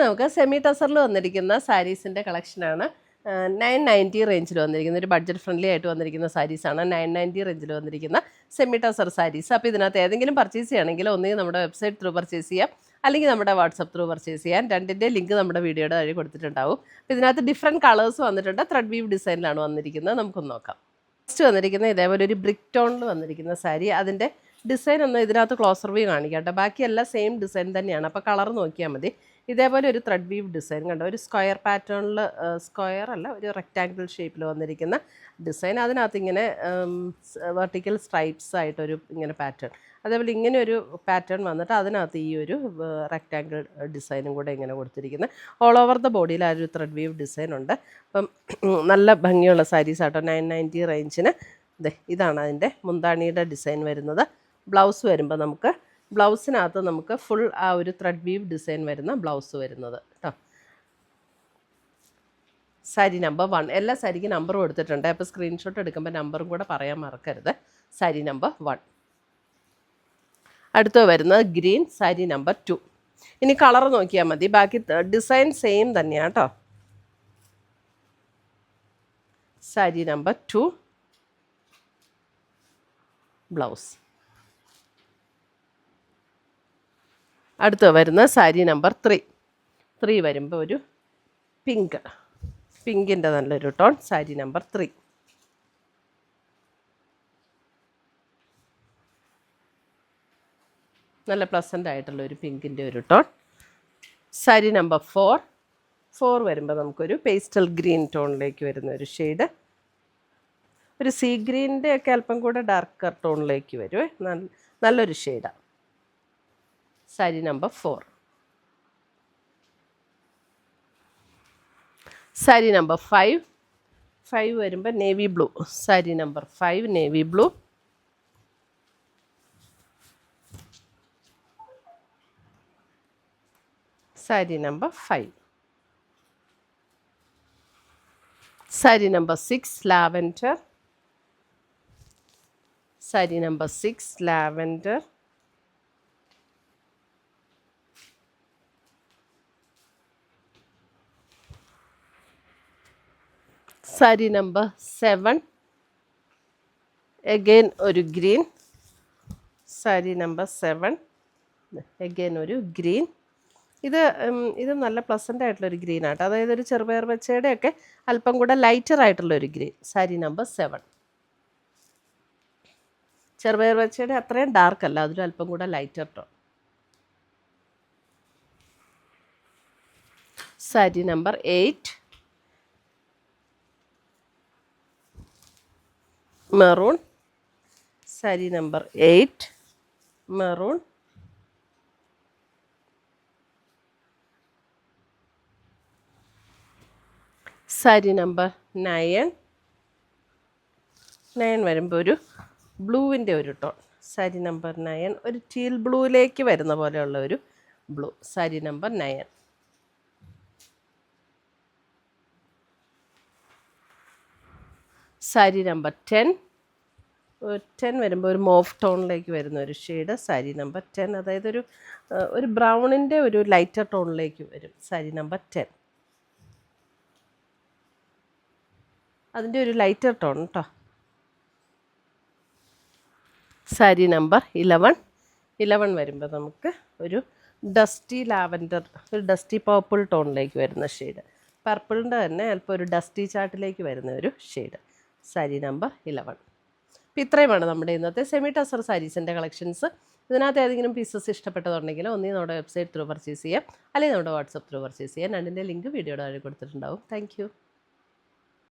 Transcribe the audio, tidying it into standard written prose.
നമുക്ക് സെമി ടസറിൽ വന്നിരിക്കുന്ന സാരീസിൻ്റെ കളക്ഷനാണ്. 990 റേഞ്ചിൽ വന്നിരിക്കുന്ന ഒരു ബഡ്ജറ്റ് ഫ്രണ്ട്ലി ആയിട്ട് വന്നിരിക്കുന്ന സാരീസാണ്. 990 റേഞ്ചിൽ വന്നിരിക്കുന്ന സെമി ടസർ സാരീസ്. അപ്പോൾ ഇതിനകത്ത് ഏതെങ്കിലും പർച്ചേസ് ചെയ്യണമെങ്കിൽ ഒന്നുകിൽ നമ്മുടെ വെബ്സൈറ്റ് ത്രൂ പർച്ചേസ് ചെയ്യാം, അല്ലെങ്കിൽ നമ്മുടെ വാട്സപ്പ് ത്രൂ പർച്ചേസ് ചെയ്യാം. രണ്ടിൻ്റെ ലിങ്ക് നമ്മുടെ വീഡിയോയുടെ താഴെ കൊടുത്തിട്ടുണ്ടാവും. അപ്പോൾ ഇതിനകത്ത് ഡിഫറെൻറ്റ് കളേഴ്സ് വന്നിട്ടുണ്ട്. ത്രെഡ് വീവ് ഡിസൈനിലാണ് വന്നിരിക്കുന്നത്. നമുക്കൊന്ന് നോക്കാം. ഫസ്റ്റ് വന്നിരിക്കുന്നത് ഇതേപോലെ ഒരു ബ്രിക്ക് ടോണിൽ വന്നിരിക്കുന്ന സാരി. അതിൻ്റെ ഡിസൈൻ ഒന്ന് ഇതിനകത്ത് ക്ലോസർ വ്യൂ കാണിക്കാം കേട്ടോ. ബാക്കിയെല്ലാം സെയിം ഡിസൈൻ തന്നെയാണ്. അപ്പോൾ കളർ നോക്കിയാൽ മതി. ഇതേപോലെ ഒരു ത്രെഡ് വീവ് ഡിസൈൻ കണ്ടോ, ഒരു സ്ക്വയർ പാറ്റേണിൽ, സ്ക്വയർ അല്ല, ഒരു റെക്റ്റാങ്കിൾ ഷേപ്പിൽ വന്നിരിക്കുന്ന ഡിസൈൻ. അതിനകത്ത് ഇങ്ങനെ വെർട്ടിക്കൽ സ്ട്രൈപ്സ് ആയിട്ടൊരു ഇങ്ങനെ പാറ്റേൺ, അതേപോലെ ഇങ്ങനെ ഒരു പാറ്റേൺ വന്നിട്ട് അതിനകത്ത് ഈ ഒരു റെക്റ്റാങ്കിൾ ഡിസൈനും കൂടെ ഇങ്ങനെ കൊടുത്തിരിക്കുന്നത്. ഓൾ ഓവർ ദ ബോഡിയിൽ ആ ഒരു ത്രെഡ് വീവ് ഡിസൈൻ ഉണ്ട്. അപ്പം നല്ല ഭംഗിയുള്ള സാരീസ് ആട്ടോ 990 റേഞ്ചിന്. ഇതാണ് അതിൻ്റെ മുന്താണിയുടെ ഡിസൈൻ വരുന്നത്. ബ്ലൗസ് വരുമ്പോൾ നമുക്ക് ബ്ലൗസിനകത്ത് നമുക്ക് ഫുൾ ആ ഒരു ത്രെഡ് വീവ് ഡിസൈൻ വരുന്ന ബ്ലൗസ് വരുന്നത് കേട്ടോ. സാരി നമ്പർ 1. എല്ലാ സാരിക്ക് നമ്പർ കൊടുത്തിട്ടുണ്ട്. അപ്പോൾ സ്ക്രീൻഷോട്ട് എടുക്കുമ്പോൾ നമ്പറും കൂടെ പറയാൻ മറക്കരുത്. സാരി നമ്പർ 1. അടുത്ത് വരുന്നത് ഗ്രീൻ, സാരി നമ്പർ 2. ഇനി കളർ നോക്കിയാൽ മതി, ബാക്കി ഡിസൈൻ സെയിം തന്നെയാണ് കേട്ടോ. Sari number 2 blouse. അടുത്ത് വരുന്ന സാരി നമ്പർ 3 വരുമ്പോൾ ഒരു പിങ്കിൻ്റെ നല്ലൊരു ടോൺ. സാരി നമ്പർ 3. നല്ല പ്ലസൻ്റ് ആയിട്ടുള്ള ഒരു പിങ്കിൻ്റെ ഒരു ടോൺ. സാരി നമ്പർ 4 വരുമ്പോൾ നമുക്കൊരു പേസ്റ്റൽ ഗ്രീൻ ടോണിലേക്ക് വരുന്ന ഒരു ഷെയ്ഡ്. ഒരു സീ ഗ്രീനിൻ്റെ ഒക്കെ അല്പം കൂടെ ഡാർക്കർ ടോണിലേക്ക് വരുമേ, നല്ലൊരു ഷെയ്ഡാണ്. സാരി നമ്പർ 4. സാരി നമ്പർ 5 വരുമ്പോൾ navy blue. Sari number 5 navy blue. Sari number 5. Sari number 6 lavender. Sari number 6 lavender. Sari number 7 again ഒരു ഗ്രീൻ. സാരി നമ്പർ 7 അഗെയിൻ ഒരു ഗ്രീൻ. ഇത് നല്ല പ്ലസൻ്റ് ആയിട്ടുള്ളൊരു ഗ്രീൻ ആട്ടോ. അതായത് ഒരു ചെറുപയർ പച്ചയുടെ ഒക്കെ അല്പം കൂടെ ലൈറ്റർ ആയിട്ടുള്ളൊരു ഗ്രീൻ. സാരി നമ്പർ 7. ചെറുപയർ പച്ചയുടെ അത്രയും ഡാർക്ക് അല്ല, അതിലും അല്പം കൂടെ lighter tone. Sari number 8 maroon. Sari number 8 maroon. Sari number 9 വരുമ്പോൾ ഒരു ബ്ലൂവിൻ്റെ ഒരു ടോൺ. സാരി നമ്പർ 9 ഒരു ടീൽ ബ്ലൂവിലേക്ക് വരുന്ന പോലെയുള്ള ഒരു blue. Sari number 9. Sari number 10 വരുമ്പോൾ ഒരു മോഫ് ടോണിലേക്ക് വരുന്ന ഒരു ഷെയ്ഡ്. സാരി നമ്പർ 10 അതായത് ഒരു ബ്രൗണിൻ്റെ ഒരു ലൈറ്റർ ടോണിലേക്ക് വരും. സാരി നമ്പർ 10 അതിൻ്റെ ഒരു ലൈറ്റർ ടോൺ കേട്ടോ. സാരി നമ്പർ 11 വരുമ്പോൾ നമുക്ക് ഒരു ഡസ്റ്റി ലാവൻഡർ, ഒരു ഡസ്റ്റി പർപ്പിൾ ടോണിലേക്ക് വരുന്ന ഷെയ്ഡ്. പർപ്പിളിൻ്റെ തന്നെ അല്പം ഒരു ഡസ്റ്റി ചാർട്ടിലേക്ക് വരുന്ന ഒരു ഷെയ്ഡ്. സാരി നമ്പർ 11. അപ്പോൾ ഇത്രയുമാണ് നമ്മുടെ ഇന്നത്തെ സെമി ടസർ സാരീസിൻ്റെ കളക്ഷൻസ്. ഇതിനകത്ത് ഏതെങ്കിലും പീസസ് ഇഷ്ടപ്പെട്ടതുണ്ടെങ്കിൽ ഒന്നീ നമ്മുടെ വെബ്സൈറ്റ് ത്രൂ പർച്ചേസ് ചെയ്യാം, അല്ലെങ്കിൽ നമ്മുടെ വാട്സപ്പ് ത്രൂ പർച്ചേസ് ചെയ്യാം. രണ്ടിൻ്റെ ലിങ്ക് വീഡിയോയുടെ താഴെ കൊടുത്തിട്ടുണ്ടാവും. താങ്ക്